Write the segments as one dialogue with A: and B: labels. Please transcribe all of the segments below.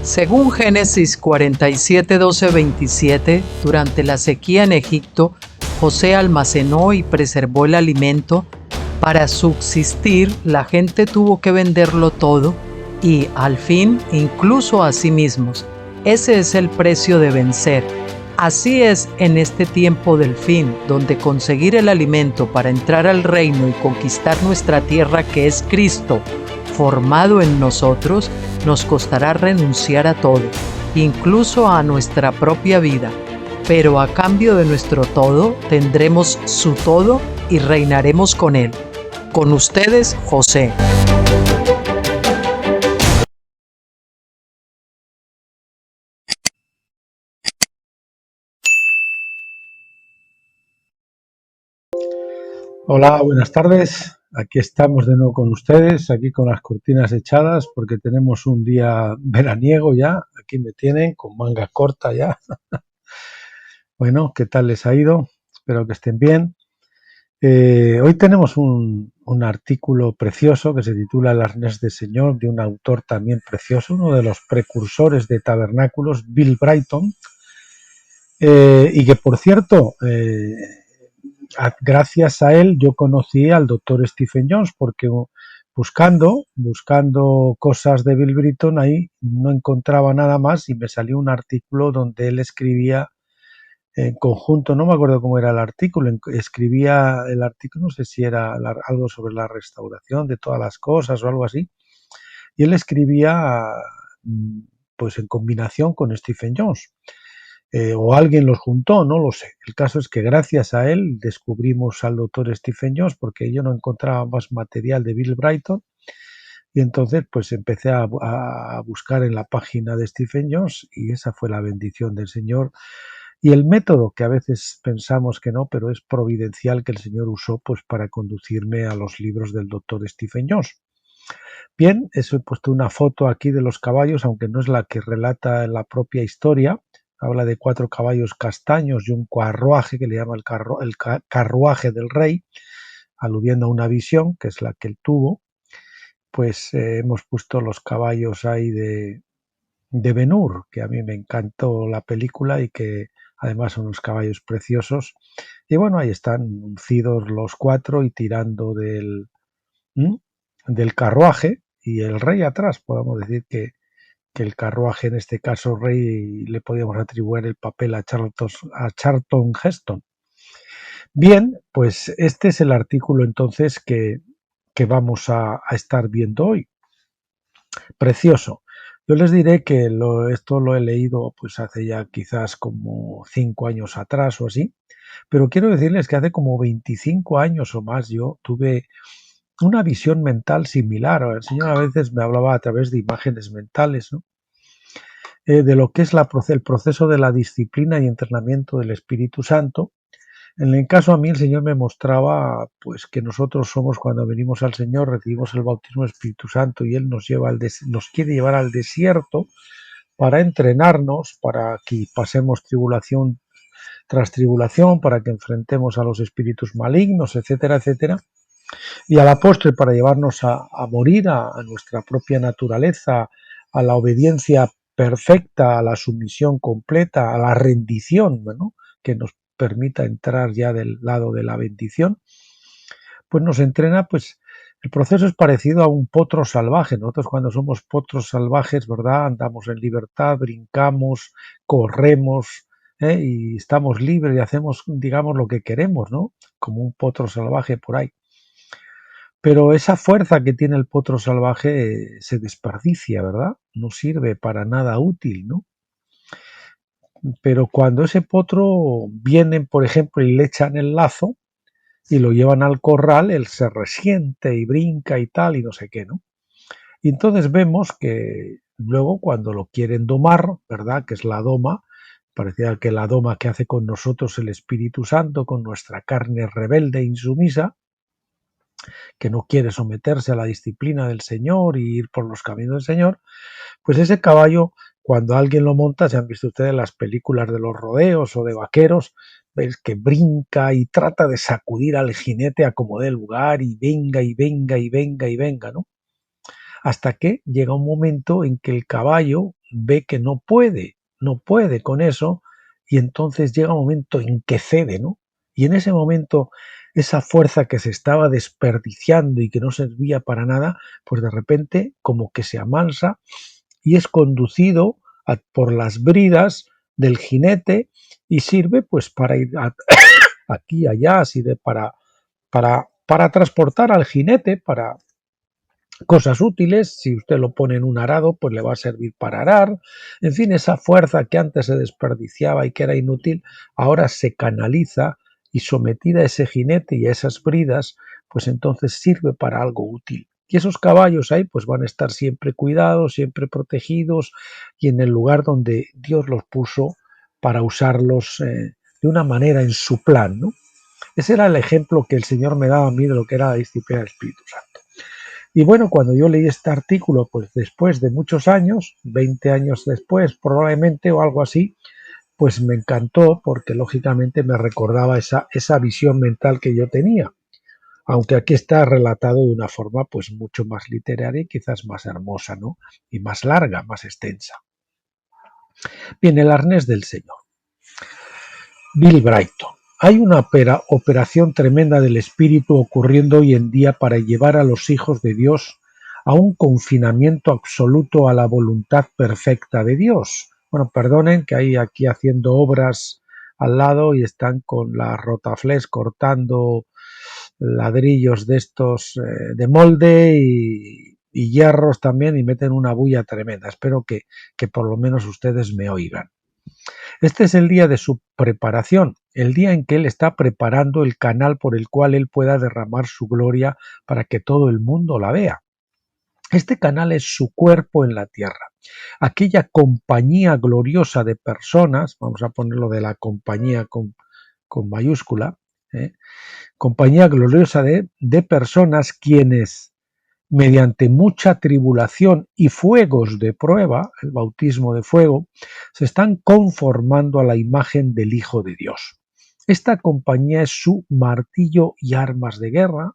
A: Según Génesis 47, 12, 27, durante la sequía en Egipto, José almacenó y preservó el alimento. Para subsistir, la gente tuvo que venderlo todo y, al fin, incluso a sí mismos. Ese es el precio de vencer. Así es en este tiempo del fin, donde conseguir el alimento para entrar al reino y conquistar nuestra tierra, que es Cristo, formado en nosotros, nos costará renunciar a todo, incluso a nuestra propia vida. Pero a cambio de nuestro todo, tendremos su todo y reinaremos con él. Con ustedes, José.
B: Hola, buenas tardes. Aquí estamos de nuevo con ustedes, aquí con las cortinas echadas porque tenemos un día veraniego ya. Aquí me tienen con manga corta ya. Bueno, ¿qué tal les ha ido? Espero que estén bien. Hoy tenemos un artículo precioso que se titula El arnés del Señor, de un autor también precioso, uno de los precursores de tabernáculos, Bill Brighton, y que por cierto, gracias a él yo conocí al doctor Stephen Jones porque buscando cosas de Bill Britton ahí no encontraba nada más y me salió un artículo donde él escribía en conjunto, no me acuerdo cómo era el artículo, escribía el artículo, no sé si era algo sobre la restauración de todas las cosas o algo así, y él escribía pues en combinación con Stephen Jones. O alguien los juntó, no lo sé. El caso es que gracias a él descubrimos al doctor Stephen Jones porque yo no encontraba más material de Bill Brighton y entonces pues empecé a buscar en la página de Stephen Jones y esa fue la bendición del Señor y el método que a veces pensamos que no, pero es providencial que el Señor usó pues para conducirme a los libros del doctor Stephen Jones. Bien, eso he puesto una foto aquí de los caballos, aunque no es la que relata la propia historia. Habla de 4 caballos castaños y un carruaje que le llama el carruaje del rey, aludiendo a una visión, que es la que él tuvo. Pues hemos puesto los caballos ahí de Ben-Hur, que a mí me encantó la película y que además son unos caballos preciosos. Y bueno, ahí están uncidos los 4 y tirando del carruaje y el rey atrás. Podemos decir que el carruaje, en este caso rey, le podíamos atribuir el papel a Charlton Heston. Bien, pues este es el artículo entonces que vamos a estar viendo hoy. Precioso. Yo les diré que esto lo he leído pues hace ya quizás como 5 años atrás o así, pero quiero decirles que hace como 25 años o más yo tuve una visión mental similar. El Señor a veces me hablaba a través de imágenes mentales, ¿no? De lo que es el proceso de la disciplina y entrenamiento del Espíritu Santo. En el caso a mí el Señor me mostraba pues que nosotros somos, cuando venimos al Señor, recibimos el bautismo del Espíritu Santo y Él nos quiere llevar al desierto para entrenarnos, para que pasemos tribulación tras tribulación, para que enfrentemos a los espíritus malignos, etcétera, etcétera. Y a la postre para llevarnos a morir a nuestra propia naturaleza, a la obediencia perfecta, a la sumisión completa, a la rendición, ¿no? Que nos permita entrar ya del lado de la bendición, pues nos entrena, pues el proceso es parecido a un potro salvaje. Nosotros cuando somos potros salvajes, ¿verdad? Andamos en libertad, brincamos, corremos, y estamos libres y hacemos, digamos, lo que queremos, ¿no? Como un potro salvaje por ahí. Pero esa fuerza que tiene el potro salvaje se desperdicia, ¿verdad? No sirve para nada útil, ¿no? Pero cuando ese potro viene, por ejemplo, y le echan el lazo y lo llevan al corral, él se resiente y brinca y tal, y no sé qué, ¿no? Y entonces vemos que luego cuando lo quieren domar, ¿verdad? Que es la doma, parecía que la doma que hace con nosotros el Espíritu Santo, con nuestra carne rebelde e insumisa, que no quiere someterse a la disciplina del Señor y ir por los caminos del Señor, pues ese caballo, cuando alguien lo monta, se han visto ustedes las películas de los rodeos o de vaqueros, ves que brinca y trata de sacudir al jinete a como dé lugar y venga y venga y venga y venga, ¿no? hasta que llega un momento en que el caballo ve que no puede con eso, y entonces llega un momento en que cede, ¿no? Y en ese momento esa fuerza que se estaba desperdiciando y que no servía para nada, pues de repente como que se amansa y es conducido por las bridas del jinete y sirve pues para ir aquí, allá, sirve para transportar al jinete, para cosas útiles. Si usted lo pone en un arado, pues le va a servir para arar. En fin, esa fuerza que antes se desperdiciaba y que era inútil, ahora se canaliza y sometida a ese jinete y a esas bridas, pues entonces sirve para algo útil. Y esos caballos ahí pues van a estar siempre cuidados, siempre protegidos y en el lugar donde Dios los puso para usarlos de una manera en su plan, ¿no? Ese era el ejemplo que el Señor me daba a mí de lo que era la disciplina del Espíritu Santo. Y bueno, cuando yo leí este artículo, pues después de muchos años, 20 años después probablemente o algo así, pues me encantó porque lógicamente me recordaba esa visión mental que yo tenía. Aunque aquí está relatado de una forma pues mucho más literaria y quizás más hermosa, ¿no? Y más larga, más extensa. Bien, el arnés del Señor. Bill Brighton. Hay una operación tremenda del espíritu ocurriendo hoy en día para llevar a los hijos de Dios a un confinamiento absoluto a la voluntad perfecta de Dios. Bueno, perdonen que hay aquí haciendo obras al lado y están con la rotaflex cortando ladrillos de estos de molde y hierros también y meten una bulla tremenda. Espero que por lo menos ustedes me oigan. Este es el día de su preparación, el día en que Él está preparando el canal por el cual Él pueda derramar su gloria para que todo el mundo la vea. Este canal es su cuerpo en la tierra, aquella compañía gloriosa de personas, vamos a ponerlo de la compañía con mayúscula, compañía gloriosa de personas quienes mediante mucha tribulación y fuegos de prueba, el bautismo de fuego, se están conformando a la imagen del Hijo de Dios. Esta compañía es su martillo y armas de guerra,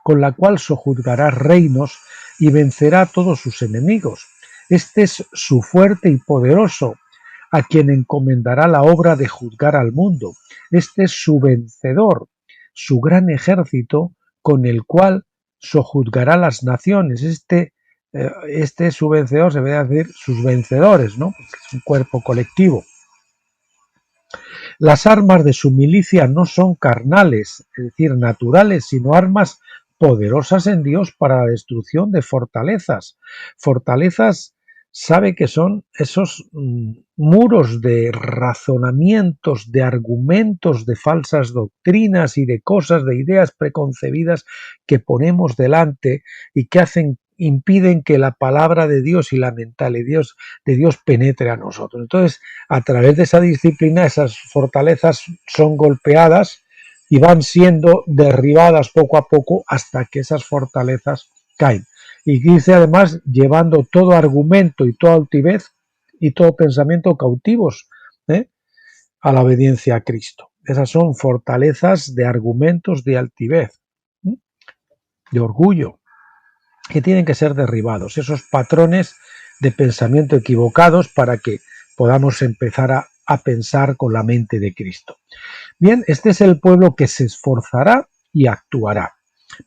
B: con la cual sojuzgará reinos y vencerá a todos sus enemigos. Este es su fuerte y poderoso, a quien encomendará la obra de juzgar al mundo. Este es su vencedor, su gran ejército, con el cual sojuzgará las naciones. Este es su vencedor, se debe decir sus vencedores, ¿no? Porque es un cuerpo colectivo. Las armas de su milicia no son carnales, es decir, naturales, sino armas poderosas en Dios para la destrucción de fortalezas. Fortalezas sabe que son esos muros de razonamientos, de argumentos, de falsas doctrinas y de cosas, de ideas preconcebidas que ponemos delante y que impiden que la palabra de Dios y la mentalidad de Dios penetre a nosotros. Entonces, a través de esa disciplina, esas fortalezas son golpeadas y van siendo derribadas poco a poco hasta que esas fortalezas caen. Y dice además, llevando todo argumento y toda altivez y todo pensamiento cautivos a la obediencia a Cristo. Esas son fortalezas de argumentos de altivez, de orgullo, que tienen que ser derribados. Esos patrones de pensamiento equivocados para que podamos empezar a pensar con la mente de Cristo. Bien, este es el pueblo que se esforzará y actuará.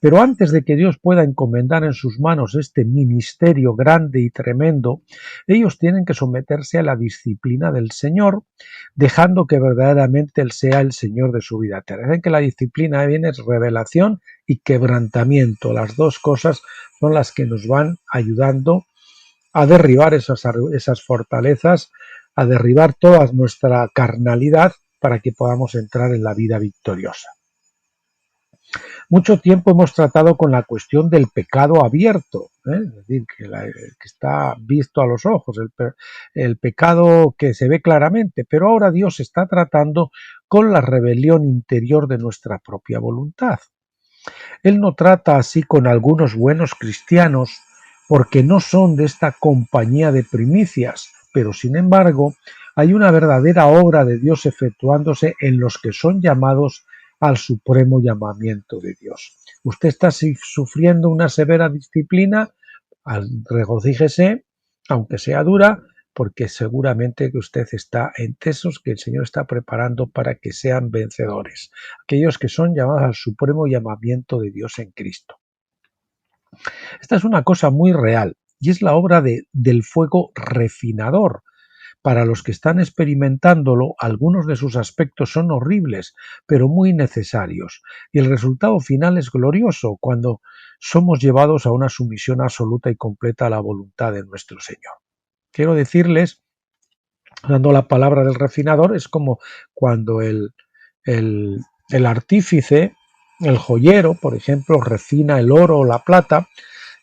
B: Pero antes de que Dios pueda encomendar en sus manos este ministerio grande y tremendo, ellos tienen que someterse a la disciplina del Señor, dejando que verdaderamente Él sea el Señor de su vida. Dicen que la disciplina viene es revelación y quebrantamiento. Las dos cosas son las que nos van ayudando a derribar esas fortalezas, a derribar toda nuestra carnalidad para que podamos entrar en la vida victoriosa. Mucho tiempo hemos tratado con la cuestión del pecado abierto, es decir, que está visto a los ojos, el pecado que se ve claramente, pero ahora Dios está tratando con la rebelión interior de nuestra propia voluntad. Él no trata así con algunos buenos cristianos porque no son de esta compañía de primicias, pero sin embargo hay una verdadera obra de Dios efectuándose en los que son llamados al supremo llamamiento de Dios. Usted está sufriendo una severa disciplina, Regocíjese, aunque sea dura, porque seguramente que usted está en tesos que el Señor está preparando para que sean vencedores, aquellos que son llamados al supremo llamamiento de Dios en Cristo. Esta es una cosa muy real y es la obra del fuego refinador. Para los que están experimentándolo, algunos de sus aspectos son horribles, pero muy necesarios, y el resultado final es glorioso cuando somos llevados a una sumisión absoluta y completa a la voluntad de nuestro Señor. Quiero decirles, dando la palabra del refinador, es como cuando el artífice, el joyero, por ejemplo, refina el oro o la plata,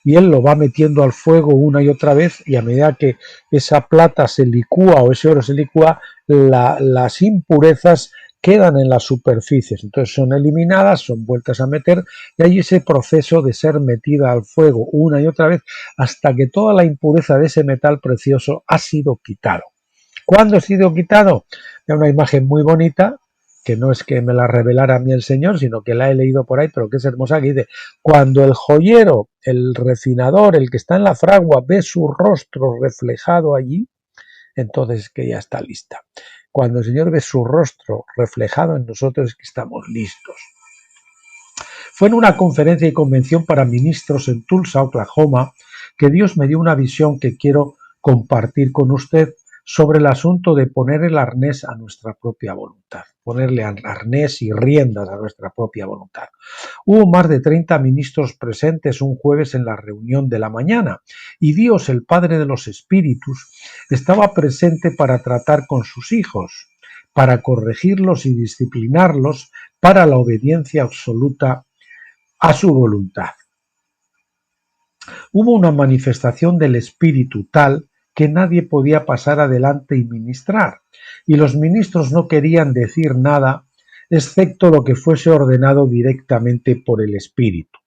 B: y él lo va metiendo al fuego una y otra vez, y a medida que esa plata se licúa o ese oro se licúa, las impurezas quedan en las superficies, entonces son eliminadas, son vueltas a meter, y hay ese proceso de ser metida al fuego una y otra vez hasta que toda la impureza de ese metal precioso ha sido quitado. ¿Cuándo ha sido quitado? Es una imagen muy bonita, que no es que me la revelara a mí el Señor, sino que la he leído por ahí, pero que es hermosa, que dice: cuando el joyero, el refinador, el que está en la fragua, ve su rostro reflejado allí, entonces que ya está lista. Cuando el Señor ve su rostro reflejado en nosotros, es que estamos listos. Fue en una conferencia y convención para ministros en Tulsa, Oklahoma, que Dios me dio una visión que quiero compartir con usted sobre el asunto de poner el arnés a nuestra propia voluntad, ponerle arnés y riendas a nuestra propia voluntad. Hubo más de 30 ministros presentes un jueves en la reunión de la mañana, y Dios, el Padre de los Espíritus, estaba presente para tratar con sus hijos, para corregirlos y disciplinarlos para la obediencia absoluta a su voluntad. Hubo una manifestación del Espíritu tal que nadie podía pasar adelante y ministrar, y los ministros no querían decir nada excepto lo que fuese ordenado directamente por el Espíritu.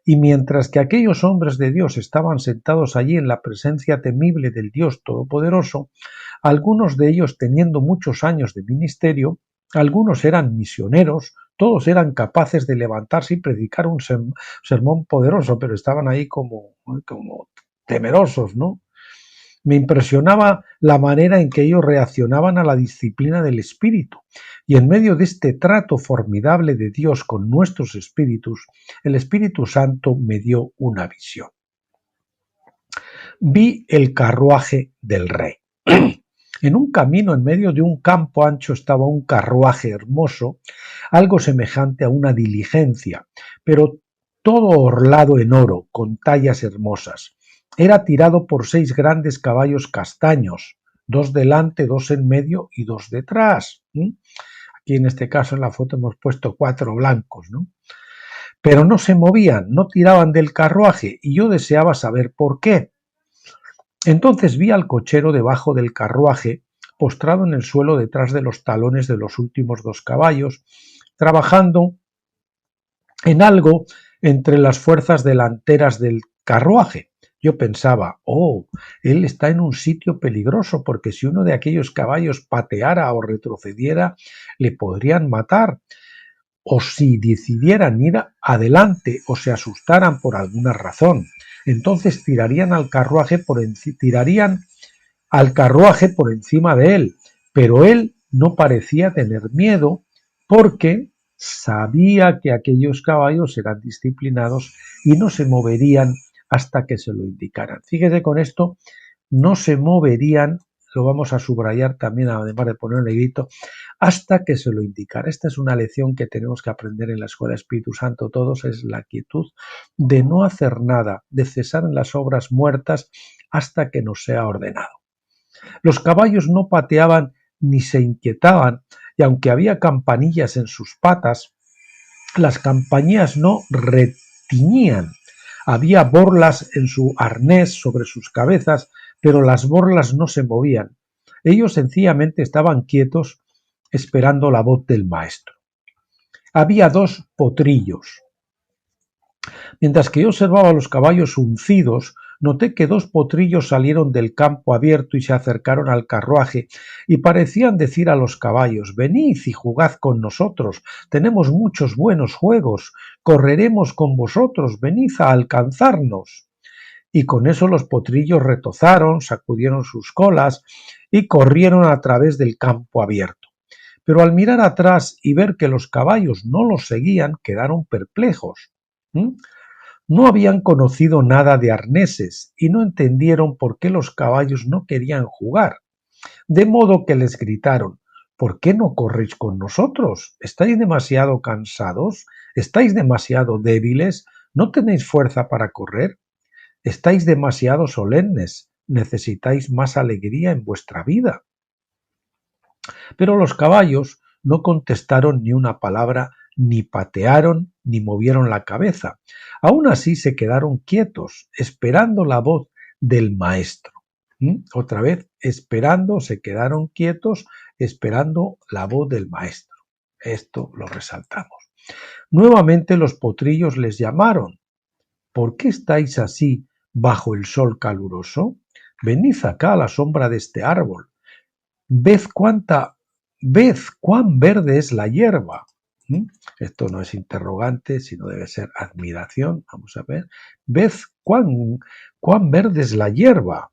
B: Y mientras que aquellos hombres de Dios estaban sentados allí en la presencia temible del Dios Todopoderoso, algunos de ellos teniendo muchos años de ministerio, algunos eran misioneros, todos eran capaces de levantarse y predicar un sermón poderoso, pero estaban ahí como temerosos, ¿no? Me impresionaba la manera en que ellos reaccionaban a la disciplina del Espíritu. Y en medio de este trato formidable de Dios con nuestros espíritus, el Espíritu Santo me dio una visión. Vi el carruaje del rey. En un camino en medio de un campo ancho estaba un carruaje hermoso, algo semejante a una diligencia, pero todo orlado en oro, con tallas hermosas. Era tirado por 6 grandes caballos castaños, 2 delante, 2 en medio y 2 detrás. Aquí en este caso en la foto hemos puesto 4 blancos, ¿no? Pero no se movían, no tiraban del carruaje, y yo deseaba saber por qué. Entonces vi al cochero debajo del carruaje, postrado en el suelo detrás de los talones de los últimos 2 caballos, trabajando en algo entre las fuerzas delanteras del carruaje. Yo pensaba, él está en un sitio peligroso, porque si uno de aquellos caballos pateara o retrocediera, le podrían matar. O si decidieran ir adelante o se asustaran por alguna razón, entonces tirarían al carruaje por encima de él. Pero él no parecía tener miedo, porque sabía que aquellos caballos eran disciplinados y no se moverían hasta que se lo indicaran. Fíjese con esto, no se moverían, lo vamos a subrayar también, además de poner un negrito, hasta que se lo indicara. Esta es una lección que tenemos que aprender en la Escuela Espíritu Santo todos, es la quietud de no hacer nada, de cesar en las obras muertas hasta que nos sea ordenado. Los caballos no pateaban ni se inquietaban, y aunque había campanillas en sus patas, las campanillas no retiñían. Había borlas en su arnés sobre sus cabezas, pero las borlas no se movían. Ellos sencillamente estaban quietos esperando la voz del maestro. Había 2 potrillos. Mientras que yo observaba los caballos uncidos, noté que 2 potrillos salieron del campo abierto y se acercaron al carruaje, y parecían decir a los caballos: venid y jugad con nosotros, tenemos muchos buenos juegos, correremos con vosotros, venid a alcanzarnos. y con eso los potrillos retozaron, sacudieron sus colas y corrieron a través del campo abierto. Pero al mirar atrás y ver que los caballos no los seguían, quedaron perplejos. No habían conocido nada de arneses y no entendieron por qué los caballos no querían jugar. De modo que les gritaron: ¿por qué no corréis con nosotros? ¿Estáis demasiado cansados? ¿Estáis demasiado débiles? ¿No tenéis fuerza para correr? ¿Estáis demasiado solemnes? ¿Necesitáis más alegría en vuestra vida? Pero los caballos no contestaron ni una palabra, ni patearon, ni movieron la cabeza. Aún así se quedaron quietos, esperando la voz del maestro. Otra vez, esperando, se quedaron quietos, esperando la voz del maestro. Esto lo resaltamos. Nuevamente los potrillos les llamaron: ¿por qué estáis así bajo el sol caluroso? Venid acá a la sombra de este árbol. Ved cuán verde es la hierba. Esto no es interrogante, sino debe ser admiración. Vamos a ver. Ved cuán verde es la hierba.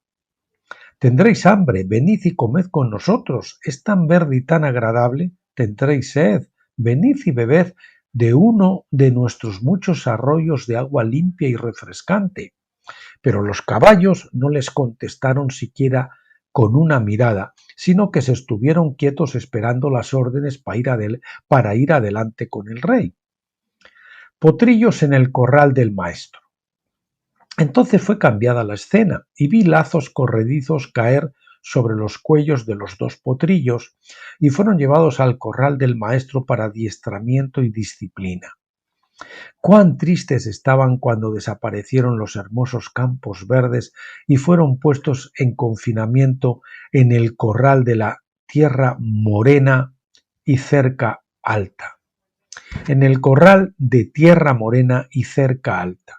B: Tendréis hambre, venid y comed con nosotros. Es tan verde y tan agradable. Tendréis sed, venid y bebed de uno de nuestros muchos arroyos de agua limpia y refrescante. Pero los caballos no les contestaron siquiera con una mirada, sino que se estuvieron quietos esperando las órdenes para ir adelante con el rey. Potrillos en el corral del maestro. Entonces fue cambiada la escena y vi lazos corredizos caer sobre los cuellos de los dos potrillos y fueron llevados al corral del maestro para adiestramiento y disciplina. Cuán tristes estaban cuando desaparecieron los hermosos campos verdes y fueron puestos en confinamiento en el corral de la tierra morena y cerca alta. En el corral de tierra morena y cerca alta.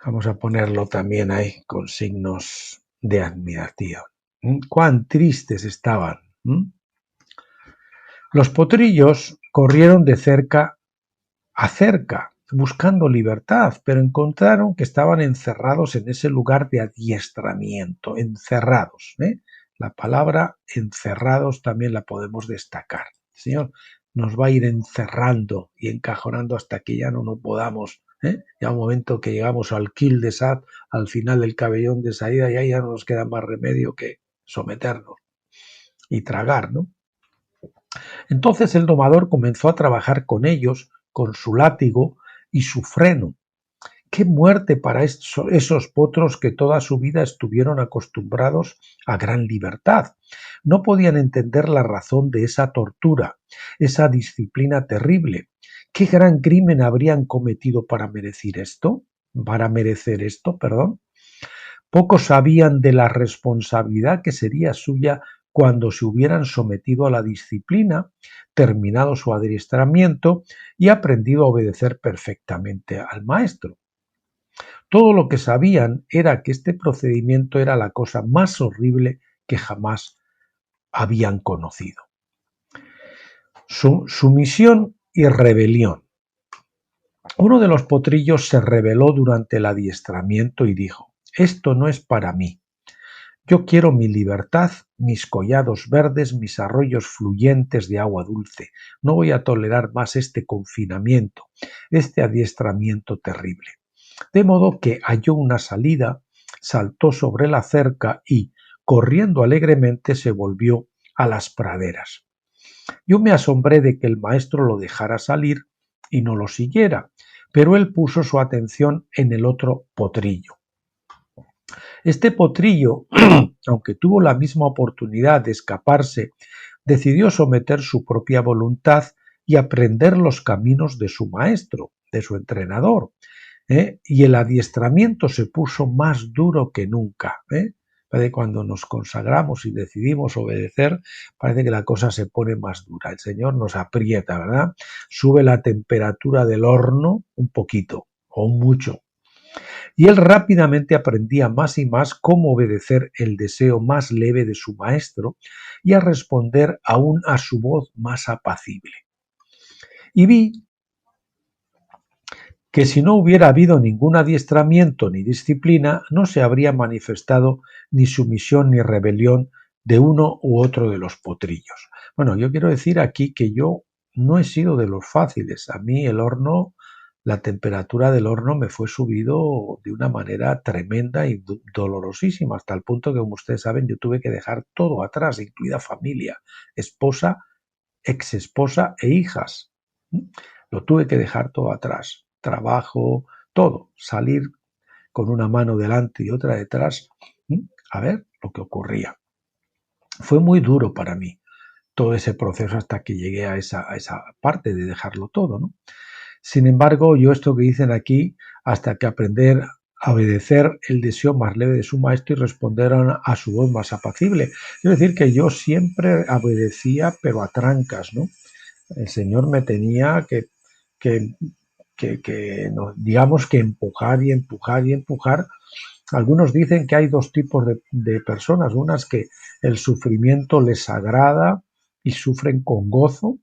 B: Vamos a ponerlo también ahí con signos de admiración. Cuán tristes estaban. Los potrillos corrieron de cerca a cerca, buscando libertad, pero encontraron que estaban encerrados en ese lugar de adiestramiento, encerrados. La palabra encerrados también la podemos destacar. El Señor nos va a ir encerrando y encajonando hasta que ya no podamos. Ya un momento que llegamos al Quil de Sat, al final del cabellón de salida, y ahí ya no nos queda más remedio que someternos y tragar, ¿no? Entonces el domador comenzó a trabajar con ellos, con su látigo y su freno. ¡Qué muerte para esos potros que toda su vida estuvieron acostumbrados a gran libertad! No podían entender la razón de esa tortura, esa disciplina terrible. ¿Qué gran crimen habrían cometido para merecer esto? Pocos sabían de la responsabilidad que sería suya cuando se hubieran sometido a la disciplina, terminado su adiestramiento y aprendido a obedecer perfectamente al maestro. Todo lo que sabían era que este procedimiento era la cosa más horrible que jamás habían conocido. Sumisión y rebelión. Uno de los potrillos se rebeló durante el adiestramiento y dijo: «Esto no es para mí. Yo quiero mi libertad, mis collados verdes, mis arroyos fluyentes de agua dulce. No voy a tolerar más este confinamiento, este adiestramiento terrible». De modo que halló una salida, saltó sobre la cerca y, corriendo alegremente, se volvió a las praderas. Yo me asombré de que el maestro lo dejara salir y no lo siguiera, pero él puso su atención en el otro potrillo. Este potrillo, aunque tuvo la misma oportunidad de escaparse, decidió someter su propia voluntad y aprender los caminos de su maestro, de su entrenador, y el adiestramiento se puso más duro que nunca. Parece que cuando nos consagramos y decidimos obedecer, parece que la cosa se pone más dura. El Señor nos aprieta, ¿verdad? Sube la temperatura del horno un poquito o mucho. Y él rápidamente aprendía más y más cómo obedecer el deseo más leve de su maestro y a responder aún a su voz más apacible. Y vi que si no hubiera habido ningún adiestramiento ni disciplina, no se habría manifestado ni sumisión ni rebelión de uno u otro de los potrillos. Bueno, yo quiero decir aquí que yo no he sido de los fáciles. A mí el horno, la temperatura del horno me fue subido de una manera tremenda y dolorosísima, hasta el punto que, como ustedes saben, yo tuve que dejar todo atrás, incluida familia, esposa, ex esposa e hijas. Lo tuve que dejar todo atrás, trabajo, todo, salir con una mano delante y otra detrás, a ver lo que ocurría. Fue muy duro para mí todo ese proceso hasta que llegué a esa parte de dejarlo todo, ¿no? Sin embargo, yo esto que dicen aquí, hasta que aprender a obedecer el deseo más leve de su maestro y responder a su voz más apacible. Es decir, que yo siempre obedecía, pero a trancas, ¿no? El Señor me tenía que, no, digamos que empujar y empujar y empujar. Algunos dicen que hay dos tipos de personas, unas que el sufrimiento les agrada y sufren con gozo,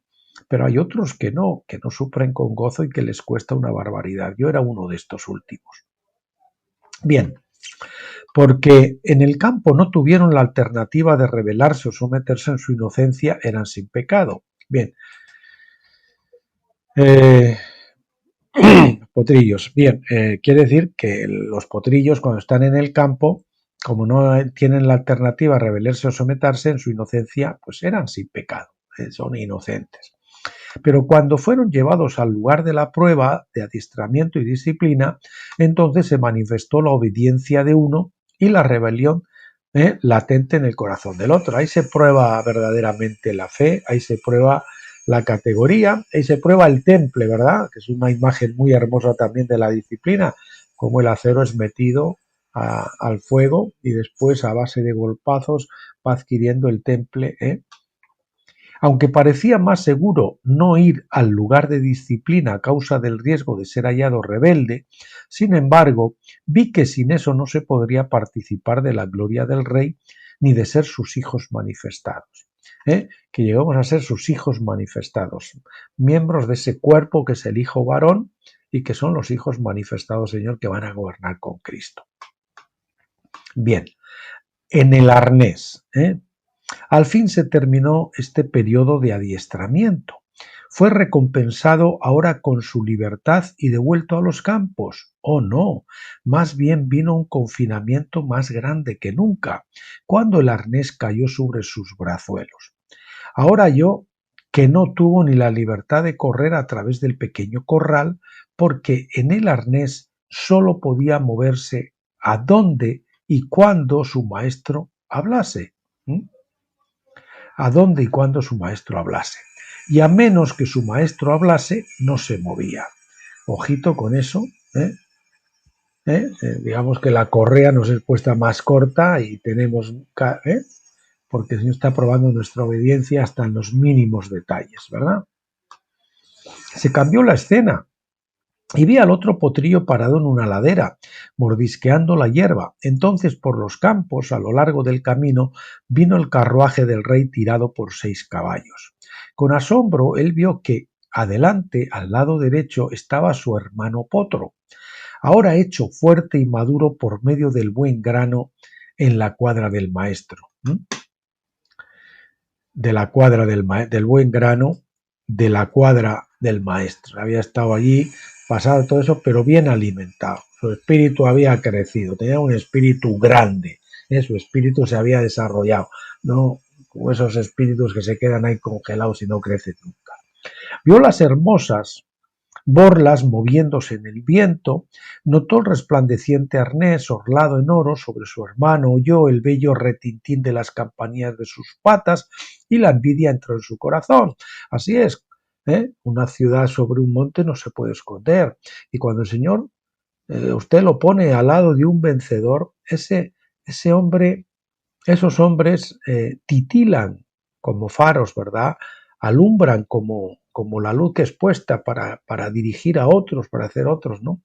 B: pero hay otros que no sufren con gozo y que les cuesta una barbaridad. Yo era uno de estos últimos. Bien, porque en el campo no tuvieron la alternativa de rebelarse o someterse en su inocencia, eran sin pecado. Bien, potrillos. Bien, quiere decir que los potrillos cuando están en el campo, como no tienen la alternativa a rebelarse o someterse, en su inocencia, pues eran sin pecado, son inocentes. Pero cuando fueron llevados al lugar de la prueba de adiestramiento y disciplina, entonces se manifestó la obediencia de uno y la rebelión latente en el corazón del otro. Ahí se prueba verdaderamente la fe, ahí se prueba la categoría, ahí se prueba el temple, ¿verdad? Que es una imagen muy hermosa también de la disciplina, como el acero es metido al fuego y después a base de golpazos va adquiriendo el temple, Aunque parecía más seguro no ir al lugar de disciplina a causa del riesgo de ser hallado rebelde, sin embargo, vi que sin eso no se podría participar de la gloria del Rey ni de ser sus hijos manifestados. Que llegamos a ser sus hijos manifestados, miembros de ese cuerpo que es el Hijo varón y que son los hijos manifestados, Señor, que van a gobernar con Cristo. Bien, en el arnés, al fin se terminó este periodo de adiestramiento. Fue recompensado ahora con su libertad y devuelto a los campos. Oh no, más bien vino un confinamiento más grande que nunca, cuando el arnés cayó sobre sus brazuelos. Ahora yo, que no tuvo ni la libertad de correr a través del pequeño corral, porque en el arnés sólo podía moverse a dónde y cuándo su maestro hablase. A dónde y cuándo su maestro hablase. Y a menos que su maestro hablase, no se movía. Ojito con eso, digamos que la correa nos es puesta más corta y tenemos, porque el Señor está probando nuestra obediencia hasta en los mínimos detalles, ¿verdad? Se cambió la escena y vi al otro potrillo parado en una ladera, mordisqueando la hierba. Entonces por los campos, a lo largo del camino, vino el carruaje del rey tirado por 6 caballos. Con asombro él vio que adelante, al lado derecho, estaba su hermano potro, ahora hecho fuerte y maduro por medio del buen grano en la cuadra del maestro. De la cuadra del buen grano, de la cuadra del maestro. Había estado allí, pasado todo eso, pero bien alimentado. Su espíritu había crecido, tenía un espíritu grande, su espíritu se había desarrollado, no como esos espíritus que se quedan ahí congelados y no crecen nunca. Vio las hermosas borlas moviéndose en el viento, notó el resplandeciente arnés orlado en oro sobre su hermano, oyó el bello retintín de las campanillas de sus patas y la envidia entró en su corazón. Así es, una ciudad sobre un monte no se puede esconder. Y cuando el Señor usted lo pone al lado de un vencedor, ese hombre, esos hombres titilan como faros, ¿verdad? Alumbran como la luz que es puesta para dirigir a otros, para hacer otros, ¿no?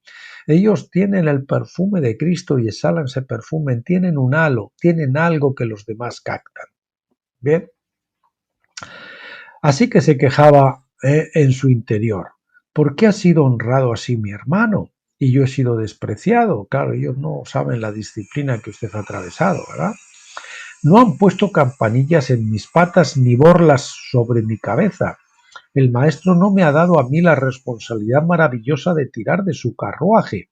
B: Ellos tienen el perfume de Cristo y exhalan ese perfume, tienen un halo, tienen algo que los demás captan. Bien. Así que se quejaba en su interior. ¿por qué ha sido honrado así mi hermano? Y yo he sido despreciado. Claro, ellos no saben la disciplina que usted ha atravesado, ¿verdad? No han puesto campanillas en mis patas ni borlas sobre mi cabeza. El maestro no me ha dado a mí la responsabilidad maravillosa de tirar de su carruaje,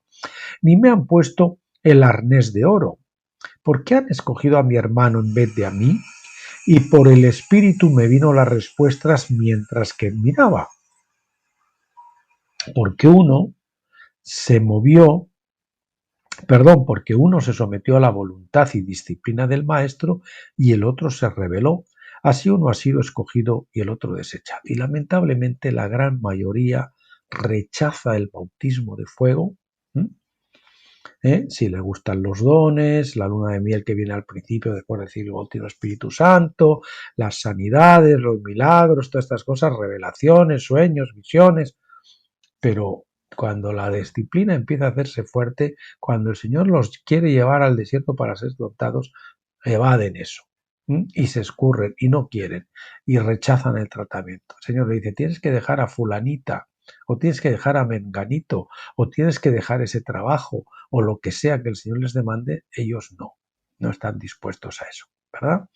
B: ni me han puesto el arnés de oro. ¿Por qué han escogido a mi hermano en vez de a mí? Y por el espíritu me vino las respuestas mientras que miraba. Porque uno se movió, porque uno se sometió a la voluntad y disciplina del maestro y el otro se rebeló. Así uno ha sido escogido y el otro desechado. Y lamentablemente la gran mayoría rechaza el bautismo de fuego. Si le gustan los dones, la luna de miel que viene al principio, después de decir el bautismo del Espíritu Santo, las sanidades, los milagros, todas estas cosas, revelaciones, sueños, visiones, pero cuando la disciplina empieza a hacerse fuerte, cuando el Señor los quiere llevar al desierto para ser dotados, evaden eso y se escurren y no quieren y rechazan el tratamiento. El Señor le dice, tienes que dejar a fulanita o tienes que dejar a menganito o tienes que dejar ese trabajo o lo que sea que el Señor les demande, ellos no están dispuestos a eso, ¿verdad?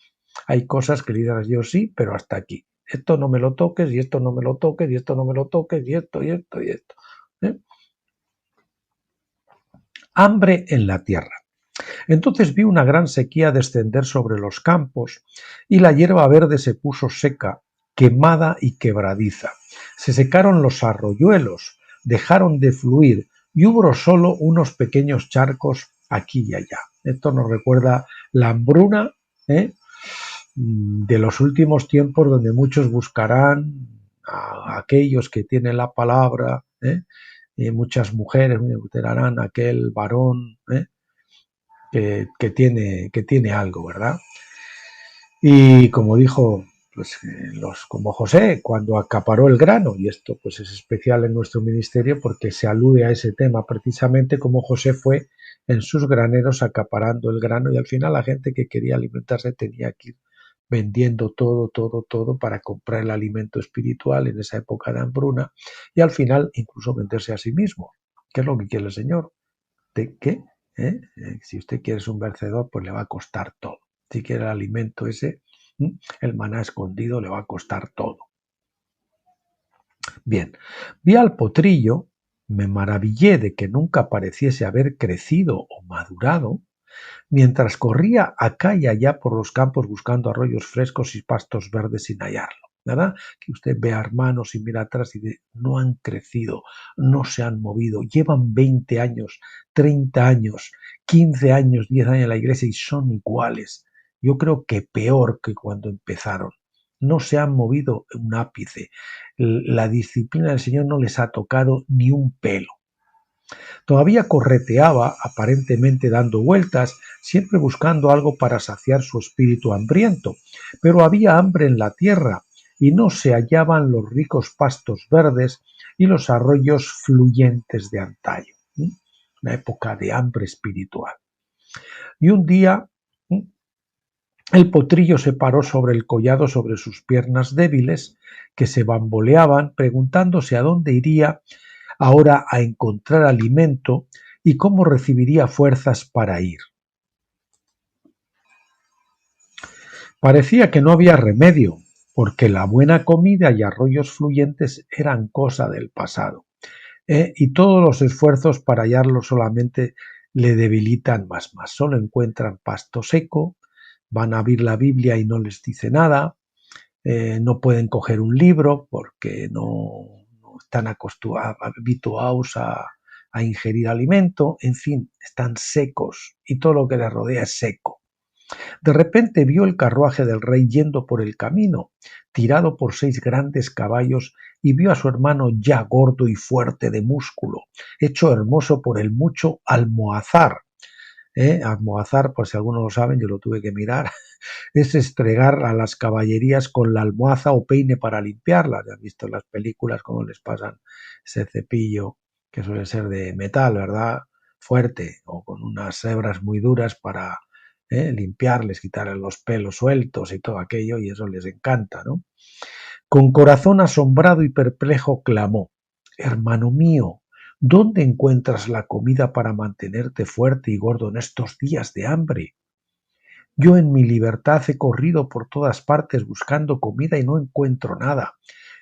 B: Hay cosas que le dirás yo sí, pero hasta aquí. Esto no me lo toques y esto no me lo toques y esto no me lo toques y esto y esto y esto. Hambre en la tierra. Entonces vi una gran sequía descender sobre los campos y la hierba verde se puso seca, quemada y quebradiza. Se secaron los arroyuelos, dejaron de fluir y hubo solo unos pequeños charcos aquí y allá. Esto nos recuerda la hambruna de los últimos tiempos, donde muchos buscarán a aquellos que tienen la palabra, y muchas mujeres buscarán a aquel varón que tiene algo, ¿verdad? Y como dijo, pues como José, cuando acaparó el grano, y esto pues es especial en nuestro ministerio porque se alude a ese tema, precisamente como José fue en sus graneros acaparando el grano y al final la gente que quería alimentarse tenía que ir vendiendo todo para comprar el alimento espiritual en esa época de hambruna y al final incluso venderse a sí mismo. ¿Qué es lo que quiere el Señor? ¿De qué? Si usted quiere ser un vencedor, pues le va a costar todo. Si quiere el alimento ese, el maná escondido, le va a costar todo. Bien, vi al potrillo, me maravillé de que nunca pareciese haber crecido o madurado, mientras corría acá y allá por los campos buscando arroyos frescos y pastos verdes sin hallarlo. ¿Verdad? Que usted ve a hermanos y mira atrás y dice, no han crecido, no se han movido, llevan 20 años, 30 años, 15 años, 10 años en la iglesia y son iguales. Yo creo que peor que cuando empezaron. No se han movido un ápice. La disciplina del Señor no les ha tocado ni un pelo. Todavía correteaba, aparentemente dando vueltas, siempre buscando algo para saciar su espíritu hambriento, pero había hambre en la tierra y no se hallaban los ricos pastos verdes y los arroyos fluyentes de antaño. Una época de hambre espiritual. Y un día el potrillo se paró sobre el collado sobre sus piernas débiles, que se bamboleaban, preguntándose a dónde iría ahora a encontrar alimento y cómo recibiría fuerzas para ir. Parecía que no había remedio, porque la buena comida y arroyos fluyentes eran cosa del pasado, y todos los esfuerzos para hallarlo solamente le debilitan más. Solo encuentran pasto seco, van a abrir la Biblia y no les dice nada, no pueden coger un libro porque no están habituados a ingerir alimento, en fin, están secos y todo lo que les rodea es seco. De repente vio el carruaje del rey yendo por el camino, tirado por 6 grandes caballos, y vio a su hermano ya gordo y fuerte de músculo, hecho hermoso por el mucho almohazar. Almohazar, por si algunos lo saben, yo lo tuve que mirar, es estregar a las caballerías con la almohaza o peine para limpiarlas. Ya han visto en las películas cómo les pasan ese cepillo que suele ser de metal, ¿verdad? Fuerte o con unas hebras muy duras para limpiarles, quitarles los pelos sueltos y todo aquello, y eso les encanta, ¿no? Con corazón asombrado y perplejo clamó: Hermano mío, ¿dónde encuentras la comida para mantenerte fuerte y gordo en estos días de hambre? Yo en mi libertad he corrido por todas partes buscando comida y no encuentro nada.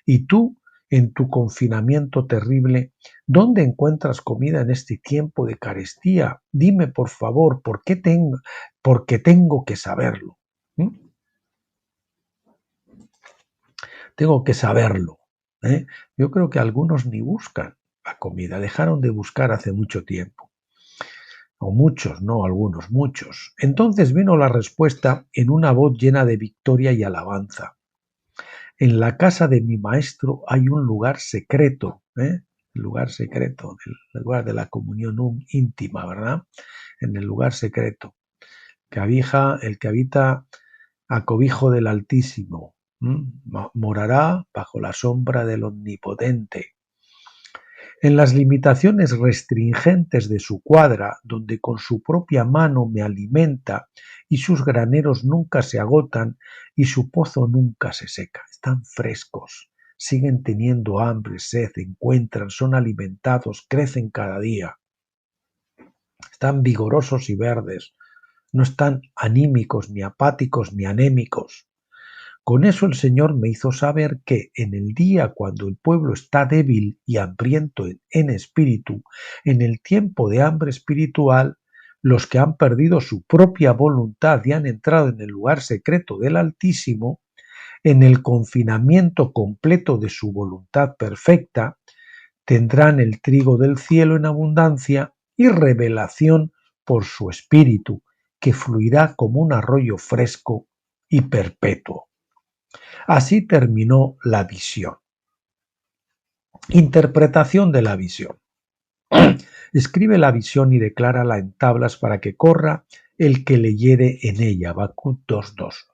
B: Y tú, en tu confinamiento terrible, ¿dónde encuentras comida en este tiempo de carestía? Dime, por favor, porque tengo que saberlo. ¿Mm? Tengo que saberlo. ¿Eh? Yo creo que algunos ni buscan la comida, dejaron de buscar hace mucho tiempo. O muchos, no algunos, muchos. Entonces vino la respuesta en una voz llena de victoria y alabanza. En la casa de mi maestro hay un lugar secreto, el lugar secreto, el lugar de la comunión íntima, ¿verdad? En el lugar secreto, el que habita a cobijo del Altísimo, morará bajo la sombra del Omnipotente. En las limitaciones restringentes de su cuadra, donde con su propia mano me alimenta y sus graneros nunca se agotan y su pozo nunca se seca. Están frescos, siguen teniendo hambre, sed, encuentran, son alimentados, crecen cada día. Están vigorosos y verdes, no están anímicos, ni apáticos, ni anémicos. Con eso el Señor me hizo saber que en el día cuando el pueblo está débil y hambriento en espíritu, en el tiempo de hambre espiritual, los que han perdido su propia voluntad y han entrado en el lugar secreto del Altísimo, en el confinamiento completo de su voluntad perfecta, tendrán el trigo del cielo en abundancia y revelación por su espíritu, que fluirá como un arroyo fresco y perpetuo. Así terminó la visión. Interpretación de la visión. Escribe la visión y declárala en tablas para que corra el que leyere en ella. Habacuc 2:2.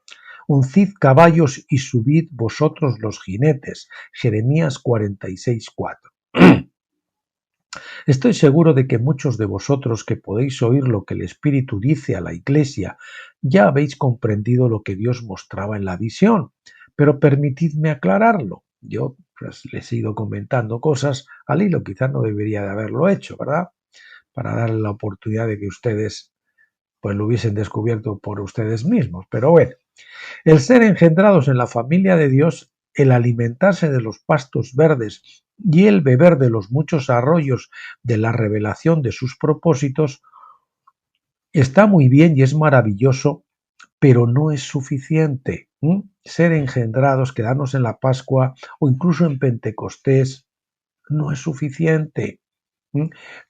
B: Uncid caballos y subid vosotros los jinetes. Jeremías 46:4. Estoy seguro de que muchos de vosotros que podéis oír lo que el Espíritu dice a la Iglesia, ya habéis comprendido lo que Dios mostraba en la visión, pero permitidme aclararlo. Yo pues, les he ido comentando cosas al hilo, quizás no debería de haberlo hecho, ¿verdad? Para darle la oportunidad de que ustedes pues lo hubiesen descubierto por ustedes mismos. Pero bueno, el ser engendrados en la familia de Dios, el alimentarse de los pastos verdes y el beber de los muchos arroyos de la revelación de sus propósitos, está muy bien y es maravilloso, pero no es suficiente. Ser engendrados, quedarnos en la Pascua o incluso en Pentecostés, no es suficiente.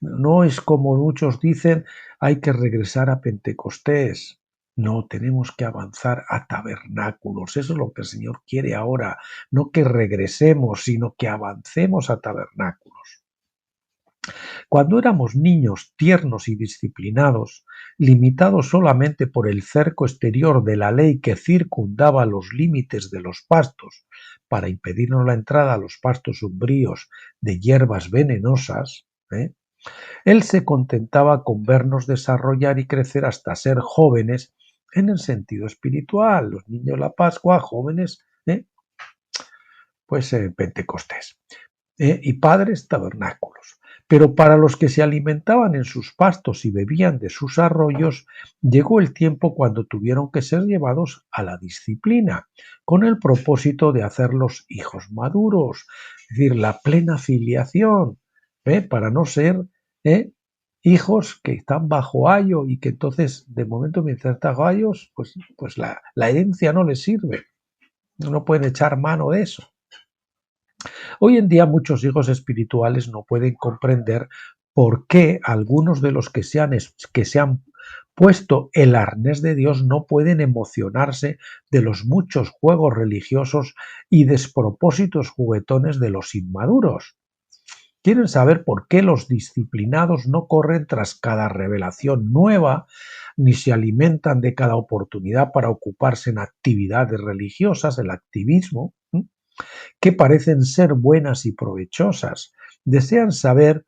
B: No es como muchos dicen, hay que regresar a Pentecostés. No, tenemos que avanzar a tabernáculos. Eso es lo que el Señor quiere ahora. No que regresemos, sino que avancemos a tabernáculos. Cuando éramos niños tiernos y disciplinados, limitados solamente por el cerco exterior de la ley que circundaba los límites de los pastos para impedirnos la entrada a los pastos umbríos de hierbas venenosas, Él se contentaba con vernos desarrollar y crecer hasta ser jóvenes en el sentido espiritual. Los niños la Pascua, jóvenes, pues Pentecostés. Y padres tabernáculos. Pero para los que se alimentaban en sus pastos y bebían de sus arroyos, llegó el tiempo cuando tuvieron que ser llevados a la disciplina, con el propósito de hacerlos hijos maduros, es decir, la plena filiación, para no ser hijos que están bajo ayo y que entonces, de momento, mientras están bajo ayos, pues la herencia no les sirve. No pueden echar mano de eso. Hoy en día muchos hijos espirituales no pueden comprender por qué algunos de los que se han puesto el arnés de Dios no pueden emocionarse de los muchos juegos religiosos y despropósitos juguetones de los inmaduros. Quieren saber por qué los disciplinados no corren tras cada revelación nueva ni se alimentan de cada oportunidad para ocuparse en actividades religiosas, el activismo, que parecen ser buenas y provechosas. Desean saber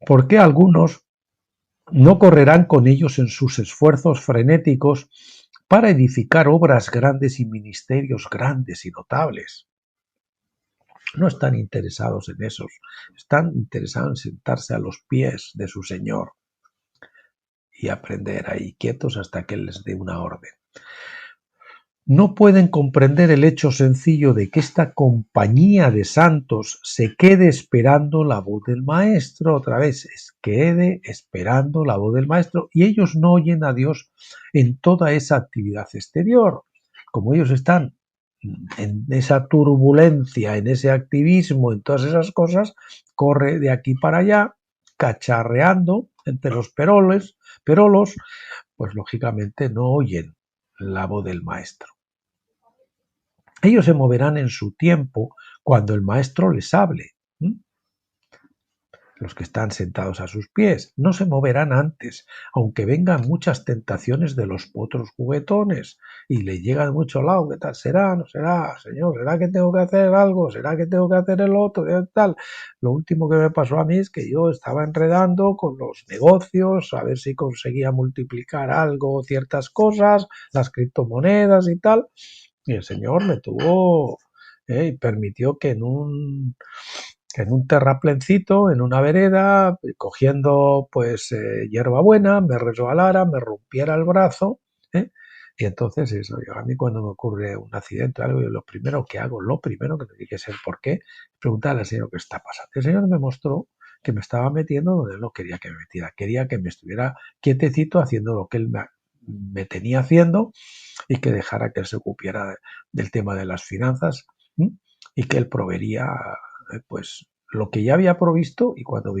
B: por qué algunos no correrán con ellos en sus esfuerzos frenéticos para edificar obras grandes y ministerios grandes y notables. No están interesados en esos, están interesados en sentarse a los pies de su Señor y aprender ahí quietos hasta que Él les dé una orden. No pueden comprender el hecho sencillo de que esta compañía de santos se quede esperando la voz del Maestro, otra vez, quede esperando la voz del Maestro, y ellos no oyen a Dios en toda esa actividad exterior. Como ellos están en esa turbulencia, en ese activismo, en todas esas cosas, corre de aquí para allá, cacharreando entre los perolos, pues lógicamente no oyen la voz del Maestro. Ellos se moverán en su tiempo cuando el Maestro les hable. Los que están sentados a sus pies no se moverán antes, aunque vengan muchas tentaciones de los potros juguetones y le llega de mucho lado. ¿Qué tal será? ¿No será? Señor, ¿será que tengo que hacer algo? ¿Será que tengo que hacer el otro? Tal. Lo último que me pasó a mí es que yo estaba enredando con los negocios, a ver si conseguía multiplicar algo, ciertas cosas, las criptomonedas y tal. Y el Señor me tuvo y permitió que en un terraplencito, en una vereda, cogiendo pues hierbabuena, me resbalara, me rompiera el brazo, ¿eh? Y entonces eso, a mí cuando me ocurre un accidente o algo, yo lo primero que hago, lo primero que tiene que ser por qué, preguntarle al Señor qué está pasando. El Señor me mostró que me estaba metiendo donde Él no quería que me metiera, quería que me estuviera quietecito haciendo lo que Él me tenía haciendo y que dejara que Él se ocupiera del tema de las finanzas, ¿sí? Y que Él proveería pues lo que ya había provisto, y cuando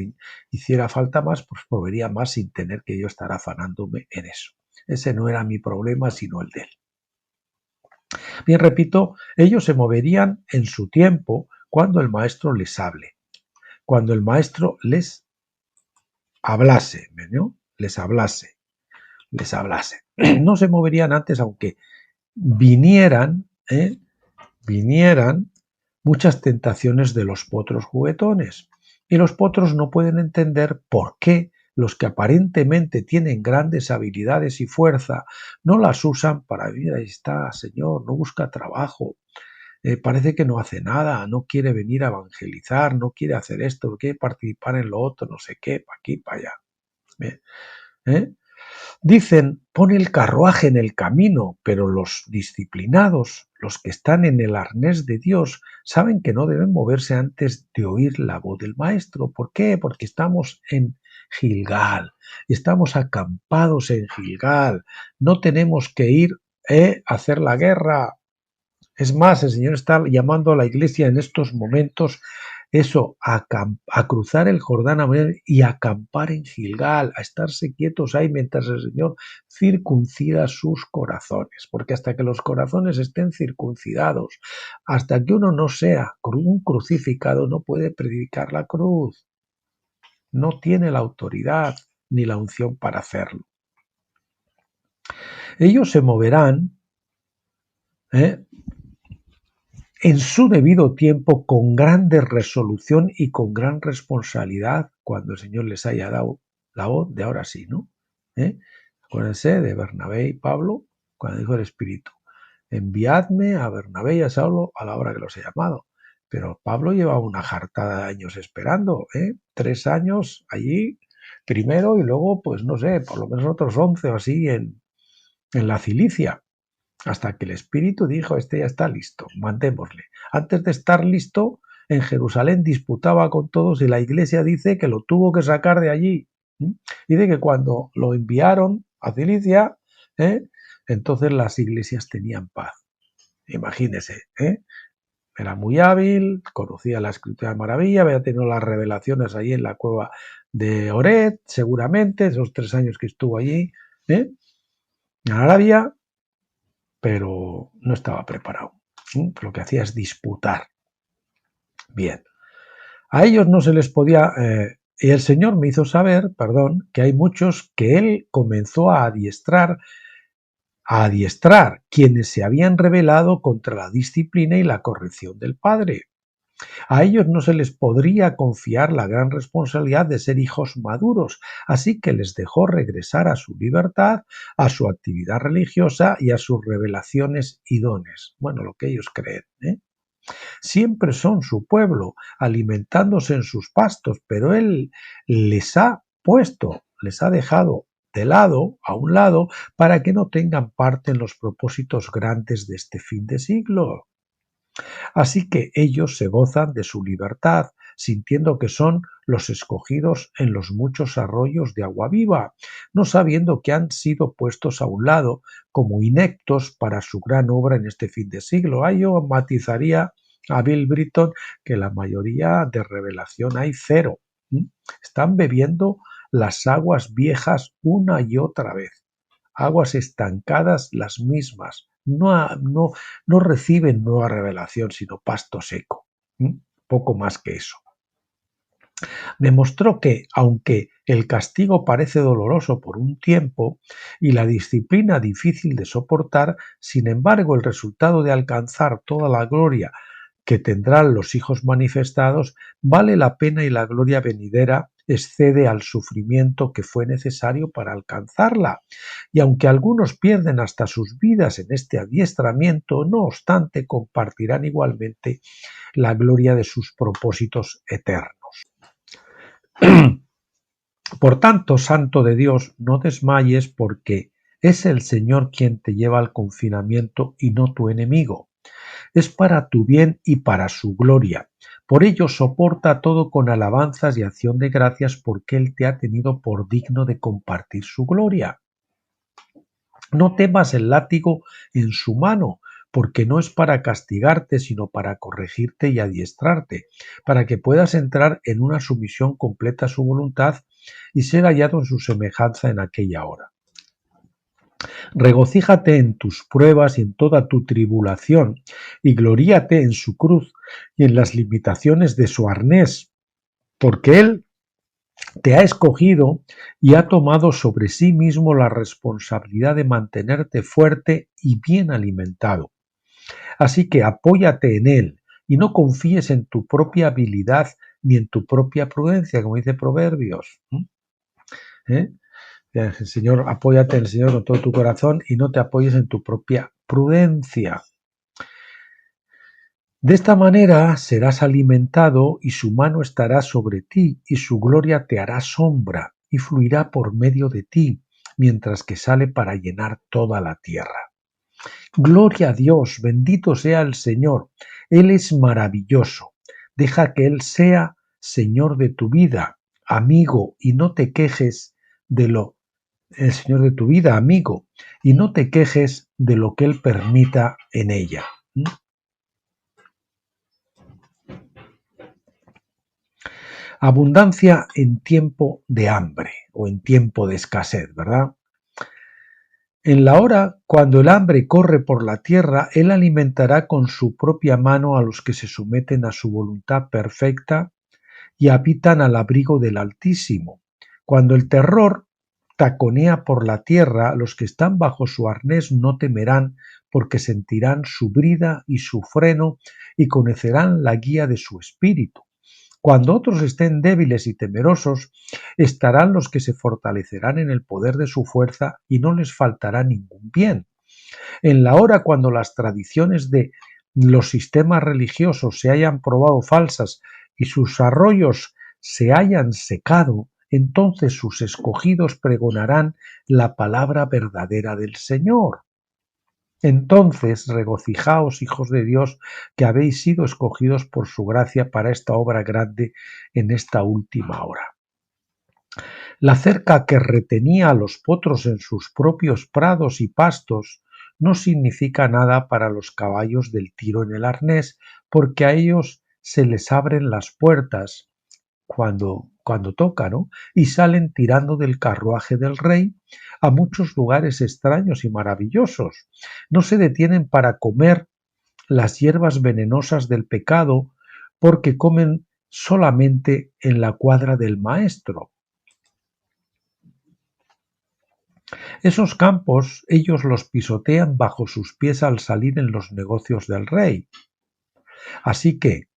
B: hiciera falta más, pues proveería más sin tener que yo estar afanándome en eso. Ese no era mi problema, sino el de Él. Bien, repito, ellos se moverían en su tiempo cuando el Maestro les hable, cuando el Maestro les hablase, ¿no? les hablase. No se moverían antes, aunque vinieran muchas tentaciones de los potros juguetones. Y los potros no pueden entender por qué los que aparentemente tienen grandes habilidades y fuerza no las usan para vivir. Ahí está, Señor, no busca trabajo, parece que no hace nada, no quiere venir a evangelizar, no quiere hacer esto, no quiere participar en lo otro, no sé qué, para aquí, para allá. ¿Eh? Dicen, pone el carruaje en el camino, pero los disciplinados, los que están en el arnés de Dios, saben que no deben moverse antes de oír la voz del Maestro. ¿Por qué? Porque estamos en Gilgal, estamos acampados en Gilgal, no tenemos que ir a hacer la guerra. Es más, el Señor está llamando a la iglesia en estos momentos eso, a cruzar el Jordán y a acampar en Gilgal, a estarse quietos ahí mientras el Señor circuncida sus corazones, porque hasta que los corazones estén circuncidados, hasta que uno no sea un crucificado, no puede predicar la cruz, no tiene la autoridad ni la unción para hacerlo. Ellos se moverán en su debido tiempo, con grande resolución y con gran responsabilidad, cuando el Señor les haya dado la voz de ahora sí, ¿no? Acuérdense de Bernabé y Pablo, cuando dijo el Espíritu, enviadme a Bernabé y a Saulo a la hora que los he llamado. Pero Pablo llevaba una jartada de años esperando, 3 años allí, primero, y luego, pues no sé, por lo menos otros 11 o así en la Cilicia. Hasta que el Espíritu dijo, este ya está listo, mandémosle. Antes de estar listo, en Jerusalén disputaba con todos y la iglesia dice que lo tuvo que sacar de allí. Dice que cuando lo enviaron a Cilicia, entonces las iglesias tenían paz. Imagínese, era muy hábil, conocía la escritura de maravilla, había tenido las revelaciones allí en la cueva de Oret, seguramente, esos 3 años que estuvo allí, en Arabia, pero no estaba preparado. Lo que hacía es disputar. Bien, a ellos no se les podía... y el Señor me hizo saber, que hay muchos que Él comenzó a adiestrar, quienes se habían rebelado contra la disciplina y la corrección del Padre. A ellos no se les podría confiar la gran responsabilidad de ser hijos maduros, así que les dejó regresar a su libertad, a su actividad religiosa y a sus revelaciones y dones. Bueno, lo que ellos creen, Siempre son su pueblo, alimentándose en sus pastos, pero Él les ha dejado de lado, a un lado, para que no tengan parte en los propósitos grandes de este fin de siglo. Así que ellos se gozan de su libertad, sintiendo que son los escogidos en los muchos arroyos de agua viva, no sabiendo que han sido puestos a un lado como ineptos para su gran obra en este fin de siglo. Ahí yo matizaría a Bill Britton que la mayoría de revelación hay cero. Están bebiendo las aguas viejas una y otra vez, aguas estancadas las mismas. No reciben nueva revelación, sino pasto seco. Poco más que eso. Demostró que, aunque el castigo parece doloroso por un tiempo y la disciplina difícil de soportar, sin embargo el resultado de alcanzar toda la gloria que tendrán los hijos manifestados vale la pena y la gloria venidera excede al sufrimiento que fue necesario para alcanzarla. Y aunque algunos pierden hasta sus vidas en este adiestramiento, no obstante compartirán igualmente la gloria de sus propósitos eternos. Por tanto, Santo de Dios, no desmayes porque es el Señor quien te lleva al confinamiento y no tu enemigo. Es para tu bien y para su gloria. Por ello soporta todo con alabanzas y acción de gracias porque Él te ha tenido por digno de compartir su gloria. No temas el látigo en su mano, porque no es para castigarte, sino para corregirte y adiestrarte, para que puedas entrar en una sumisión completa a su voluntad y ser hallado en su semejanza en aquella hora. Regocíjate en tus pruebas y en toda tu tribulación, y gloríate en su cruz y en las limitaciones de su arnés, porque Él te ha escogido y ha tomado sobre sí mismo la responsabilidad de mantenerte fuerte y bien alimentado. Así que apóyate en Él y no confíes en tu propia habilidad ni en tu propia prudencia, como dice Proverbios. Señor, apóyate en el Señor con todo tu corazón y no te apoyes en tu propia prudencia. De esta manera serás alimentado y su mano estará sobre ti y su gloria te hará sombra y fluirá por medio de ti, mientras que sale para llenar toda la tierra. Gloria a Dios, bendito sea el Señor. Él es maravilloso. Deja que Él sea Señor de tu vida, amigo, y no te quejes el Señor de tu vida, amigo, y no te quejes de lo que Él permita en ella. Abundancia en tiempo de hambre o en tiempo de escasez, ¿verdad? En la hora cuando el hambre corre por la tierra, Él alimentará con su propia mano a los que se someten a su voluntad perfecta y habitan al abrigo del Altísimo. Cuando el terror taconea por la tierra, los que están bajo su arnés no temerán, porque sentirán su brida y su freno y conocerán la guía de su espíritu. Cuando otros estén débiles y temerosos, estarán los que se fortalecerán en el poder de su fuerza y no les faltará ningún bien. En la hora cuando las tradiciones de los sistemas religiosos se hayan probado falsas y sus arroyos se hayan secado, entonces sus escogidos pregonarán la palabra verdadera del Señor. Entonces regocijaos, hijos de Dios, que habéis sido escogidos por su gracia para esta obra grande en esta última hora. La cerca que retenía a los potros en sus propios prados y pastos no significa nada para los caballos del tiro en el arnés, porque a ellos se les abren las puertas cuando toca, ¿no? Y salen tirando del carruaje del rey a muchos lugares extraños y maravillosos. No se detienen para comer las hierbas venenosas del pecado, porque comen solamente en la cuadra del maestro. Esos campos ellos los pisotean bajo sus pies al salir en los negocios del rey. Así que,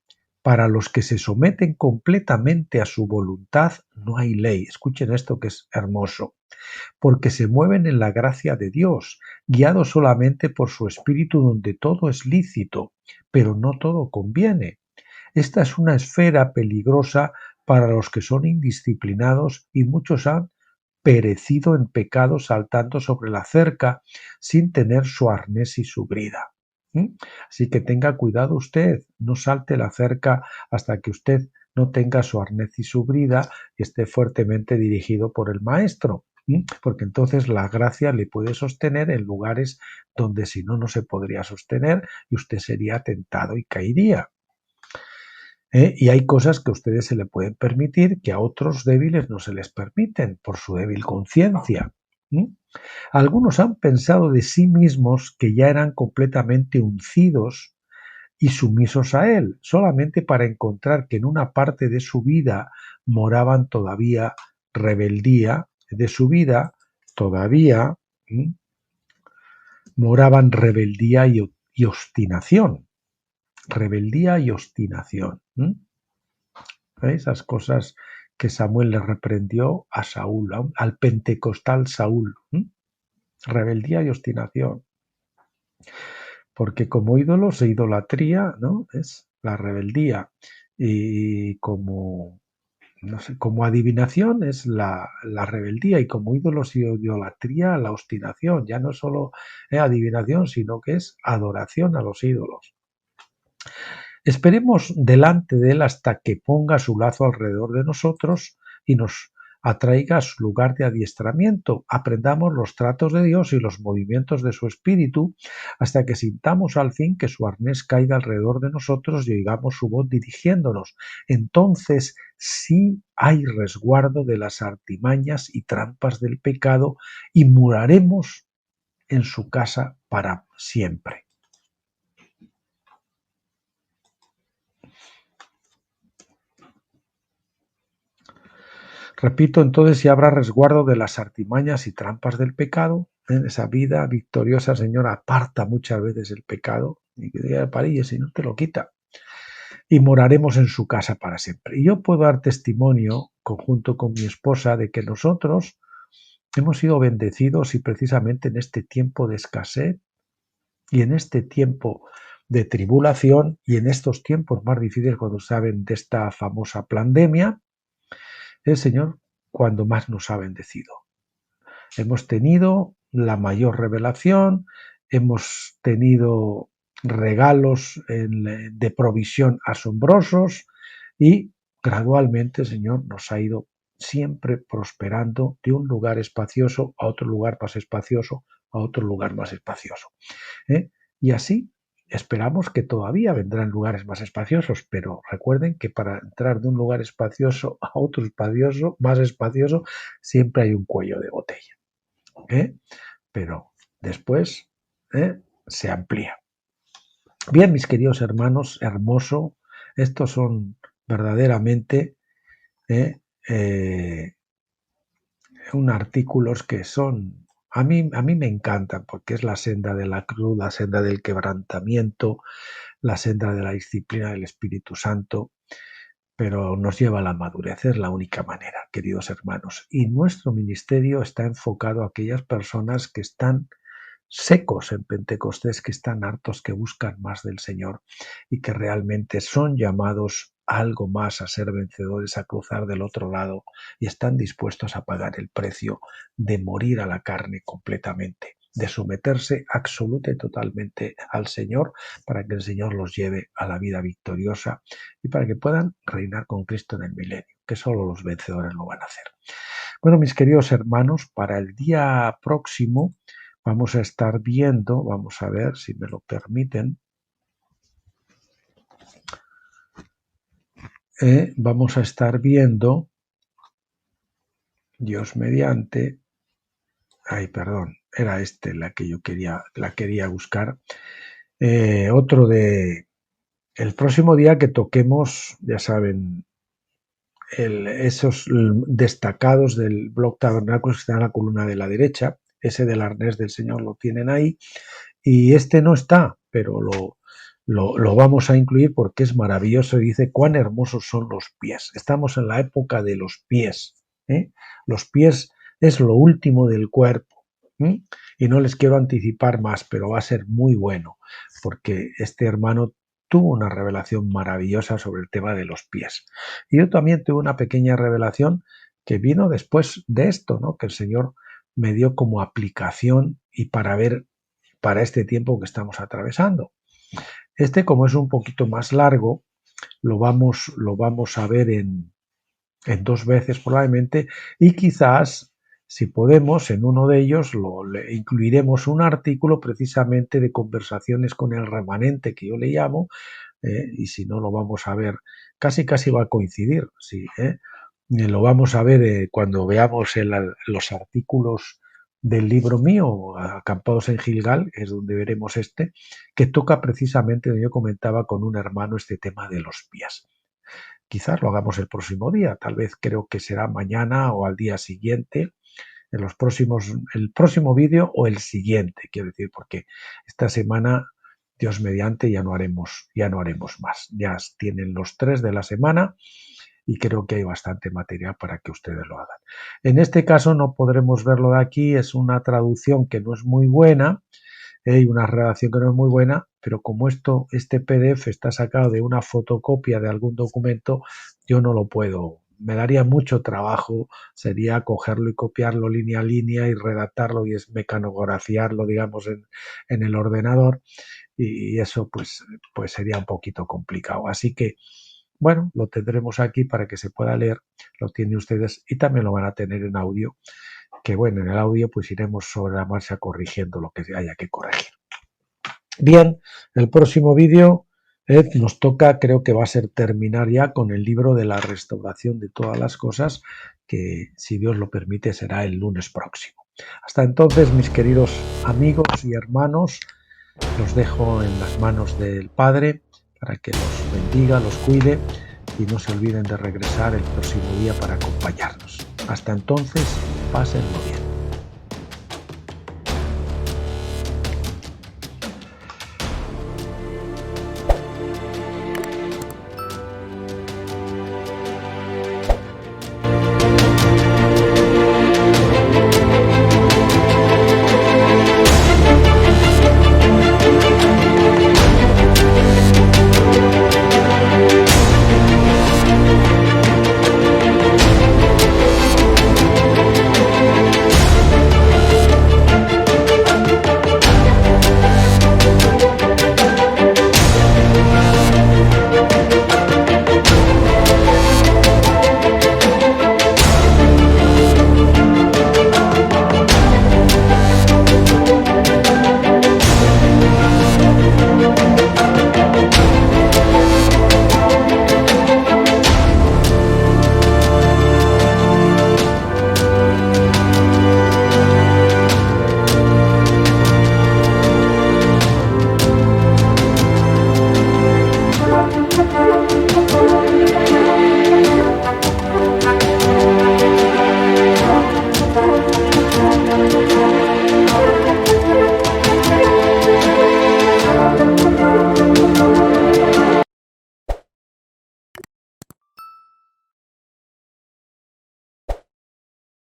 B: para los que se someten completamente a su voluntad, no hay ley. Escuchen esto que es hermoso. porque se mueven en la gracia de Dios, guiados solamente por su espíritu donde todo es lícito, pero no todo conviene. Esta es una esfera peligrosa para los que son indisciplinados y muchos han perecido en pecado saltando sobre la cerca sin tener su arnés y su brida. Así que tenga cuidado usted, no salte la cerca hasta que usted no tenga su arnés y su brida y esté fuertemente dirigido por el maestro, porque entonces la gracia le puede sostener en lugares donde si no, no se podría sostener y usted sería tentado y caería. Y hay cosas que a ustedes se le pueden permitir que a otros débiles no se les permiten por su débil conciencia. Algunos han pensado de sí mismos que ya eran completamente uncidos y sumisos a él, solamente para encontrar que en una parte de su vida moraban todavía rebeldía, de su vida todavía moraban rebeldía y obstinación. Rebeldía y obstinación. Esas cosas que Samuel le reprendió a Saúl, al pentecostal Saúl. Rebeldía y obstinación. Porque como ídolos e idolatría, ¿no? Es la rebeldía. Y como, no sé, como adivinación es la rebeldía. Y como ídolos y idolatría, la obstinación. Ya no es solo adivinación, sino que es adoración a los ídolos. Esperemos delante de él hasta que ponga su lazo alrededor de nosotros y nos atraiga a su lugar de adiestramiento. Aprendamos los tratos de Dios y los movimientos de su espíritu hasta que sintamos al fin que su arnés caiga alrededor de nosotros y oigamos su voz dirigiéndonos. Entonces sí hay resguardo de las artimañas y trampas del pecado y moraremos en su casa para siempre. Repito, entonces si habrá resguardo de las artimañas y trampas del pecado, en esa vida victoriosa, Señor, aparta muchas veces el pecado y que diga parilles y no te lo quita. Y moraremos en su casa para siempre. Y yo puedo dar testimonio, conjunto con mi esposa, de que nosotros hemos sido bendecidos y precisamente en este tiempo de escasez y en este tiempo de tribulación y en estos tiempos más difíciles cuando saben de esta famosa pandemia, el Señor cuando más nos ha bendecido. Hemos tenido la mayor revelación, hemos tenido regalos de provisión asombrosos y gradualmente el Señor nos ha ido siempre prosperando de un lugar espacioso a otro lugar más espacioso, a otro lugar más espacioso. Y así esperamos que todavía vendrán lugares más espaciosos, pero recuerden que para entrar de un lugar espacioso a otro espacioso, más espacioso, siempre hay un cuello de botella. Pero después se amplía. Bien, mis queridos hermanos, hermoso, estos son verdaderamente artículos que son, a mí me encantan porque es la senda de la cruz, la senda del quebrantamiento, la senda de la disciplina del Espíritu Santo, pero nos lleva a la madurez, es la única manera, queridos hermanos. Y nuestro ministerio está enfocado a aquellas personas que están secos en Pentecostés, que están hartos, que buscan más del Señor y que realmente son llamados a algo más, a ser vencedores, a cruzar del otro lado y están dispuestos a pagar el precio de morir a la carne completamente, de someterse absoluta y totalmente al Señor para que el Señor los lleve a la vida victoriosa y para que puedan reinar con Cristo en el milenio, que solo los vencedores lo van a hacer. Bueno, mis queridos hermanos, para el día próximo vamos a estar viendo, vamos a ver si me lo permiten, vamos a estar viendo, Dios mediante, perdón, era la que yo quería buscar, otro de, el próximo día que toquemos, ya saben, esos destacados del blog Tabernáculos que están en la columna de la derecha, ese del arnés del Señor lo tienen ahí, y este no está, pero lo vamos a incluir porque es maravilloso y dice cuán hermosos son los pies. Estamos en la época de los pies. Los pies es lo último del cuerpo. Y no les quiero anticipar más, pero va a ser muy bueno, porque este hermano tuvo una revelación maravillosa sobre el tema de los pies. Y yo también tuve una pequeña revelación que vino después de esto, ¿no? Que el Señor me dio como aplicación y para ver para este tiempo que estamos atravesando. Este, como es un poquito más largo, lo vamos a ver en 2 veces probablemente, y quizás, si podemos, en uno de ellos le incluiremos un artículo precisamente de conversaciones con el remanente, que yo le llamo, y si no lo vamos a ver, casi va a coincidir, sí, lo vamos a ver cuando veamos los artículos del libro mío, Acampados en Gilgal, es donde veremos que toca precisamente, donde yo comentaba con un hermano este tema de los pies. Quizás lo hagamos el próximo día, tal vez creo que será mañana o al día siguiente, el próximo vídeo o el siguiente, quiero decir, porque esta semana, Dios mediante, ya no haremos más. Ya tienen los 3 de la semana y creo que hay bastante material para que ustedes lo hagan. En este caso no podremos verlo de aquí, es una traducción que no es muy buena, y una redacción que no es muy buena, pero como este PDF está sacado de una fotocopia de algún documento, yo no lo puedo. Me daría mucho trabajo, sería cogerlo y copiarlo línea a línea y redactarlo y mecanografiarlo, digamos, en el ordenador, y eso pues sería un poquito complicado. Así que, bueno, lo tendremos aquí para que se pueda leer, lo tienen ustedes y también lo van a tener en audio, que bueno, en el audio pues iremos sobre la marcha corrigiendo lo que haya que corregir. Bien, el próximo vídeo nos toca, creo que va a ser terminar ya con el libro de la restauración de todas las cosas, que si Dios lo permite será el lunes próximo. Hasta entonces, mis queridos amigos y hermanos, los dejo en las manos del Padre para que los bendiga, los cuide y no se olviden de regresar el próximo día para acompañarnos. Hasta entonces, pásenlo bien.